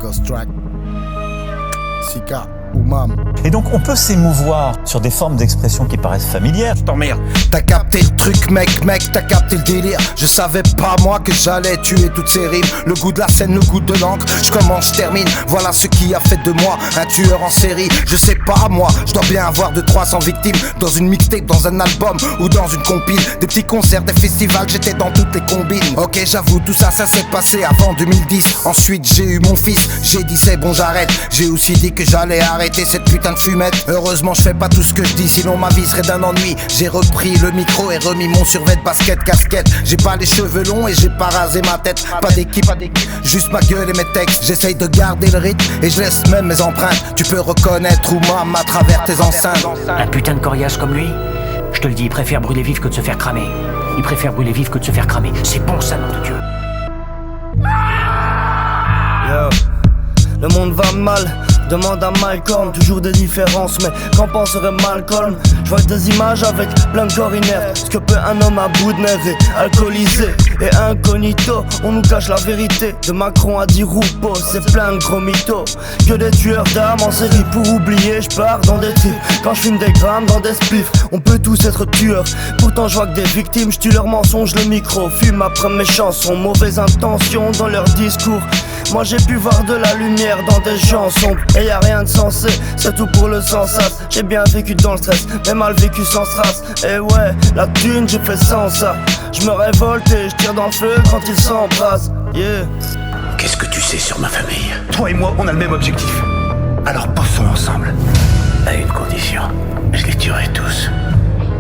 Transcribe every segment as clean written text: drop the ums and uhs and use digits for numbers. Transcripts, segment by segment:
Ghost Track, Sika, Oumam. Et donc on peut s'émouvoir sur des formes d'expression qui paraissent familières. Je t'emmerde. T'as capté le truc mec, t'as capté le délire. Je savais pas moi que j'allais tuer toutes ces rimes. Le goût de la scène, le goût de l'encre. Je commence, je termine, voilà ce qui a fait de moi un tueur en série. Je sais pas moi, je dois bien avoir de 300 victimes. Dans une mixtape, dans un album ou dans une compile. Des petits concerts, des festivals, j'étais dans toutes les combines. Ok j'avoue, tout ça, ça s'est passé avant 2010. Ensuite j'ai eu mon fils, j'ai dit c'est bon j'arrête. J'ai aussi dit que j'allais arrêter cette putain de fumette. Heureusement je fais pas tout ce que je dis, sinon ma vie serait d'un ennui. J'ai repris le micro et remis mon survêt basket casquette. J'ai pas les cheveux longs et j'ai pas rasé ma tête. Pas d'équipe, juste ma gueule et mes textes. J'essaye de garder le rythme et je laisse même mes empreintes. Tu peux reconnaître Oumam à travers tes enceintes. Un putain de coriace comme lui, je te le dis, il préfère brûler vif que de se faire cramer. Il préfère brûler vif que de se faire cramer. C'est bon ça, nom de Dieu. Yo, le monde va mal. Demande à Malcolm, toujours des différences, mais qu'en penserait Malcolm? Je vois des images avec plein de corps inertes. Ce que peut un homme à bout de nerfs et alcoolisé et incognito. On nous cache la vérité, de Macron à Di Rupo, c'est plein de gros mythos. Que des tueurs d'âmes en série pour oublier, je pars dans des tripes. Quand je fume des grammes dans des spliffs, on peut tous être tueurs. Pourtant je vois que des victimes, je tue leurs mensonges, le micro fume après mes chansons. Mauvaises intentions dans leur discours. Moi j'ai pu voir de la lumière dans des chansons. Et y'a rien de sensé, c'est tout pour le sensat. J'ai bien vécu dans le stress, mais mal vécu sans strass. Et ouais, la thune j'ai fait sans ça. Je me révolte et je tire dans le feu quand ils s'embrassent. Yeah. Qu'est-ce que tu sais sur ma famille? Toi et moi, on a le même objectif. Alors bossons ensemble. À une condition, je les tuerai tous.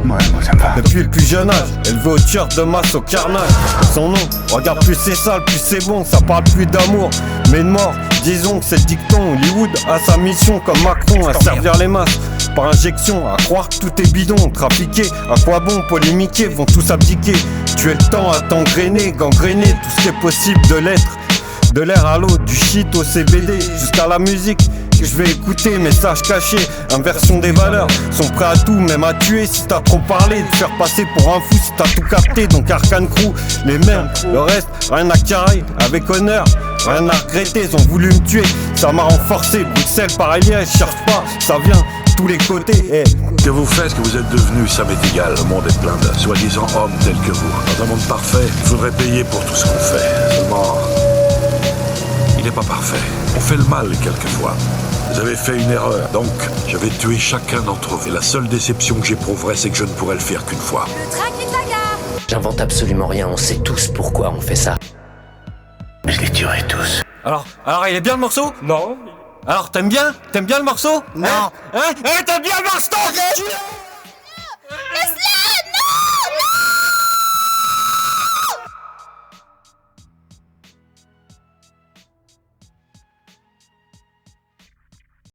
Ouais, moi ça me va. Depuis le plus jeune âge, élevé au tueur de masse au carnage. Son nom, regarde plus c'est sale, plus c'est bon. Ça parle plus d'amour, mais de mort. Disons que c'est le dicton. Hollywood a sa mission comme Macron à servir les masses. Par injection, à croire que tout est bidon. Trafiquer, à quoi bon polémiquer, vont tous abdiquer. Tuer le temps à t'engrainer, gangréner tout ce qui est possible de l'être. De l'air à l'eau, du shit au CBD, jusqu'à la musique que je vais écouter, messages cachés, inversion des valeurs, sont prêts à tout, même à tuer si t'as trop parlé, de faire passer pour un fou si t'as tout capté, donc Arcane Crew, les mêmes, le reste, rien à carrer, avec honneur, rien à regretter, ils ont voulu me tuer, ça m'a renforcé, Bruxelles par Elias, cherche pas, ça vient tous les côtés, hey. Que vous faites, que vous êtes devenu, ça m'est égal, le monde est plein de soi-disant hommes tels que vous. Dans un monde parfait, il faudrait payer pour tout ce qu'on fait, seulement... il n'est pas parfait. On fait le mal quelquefois. Vous avez fait une erreur, donc je vais tuer chacun d'entre vous. Et la seule déception que j'éprouverai, c'est que je ne pourrai le faire qu'une fois. Le track des bagarres. J'invente absolument rien, on sait tous pourquoi on fait ça. Je les tuerai tous. Alors il est bien le morceau? Non. Alors t'aimes bien le morceau? Non. Hein t'aimes bien le morceau?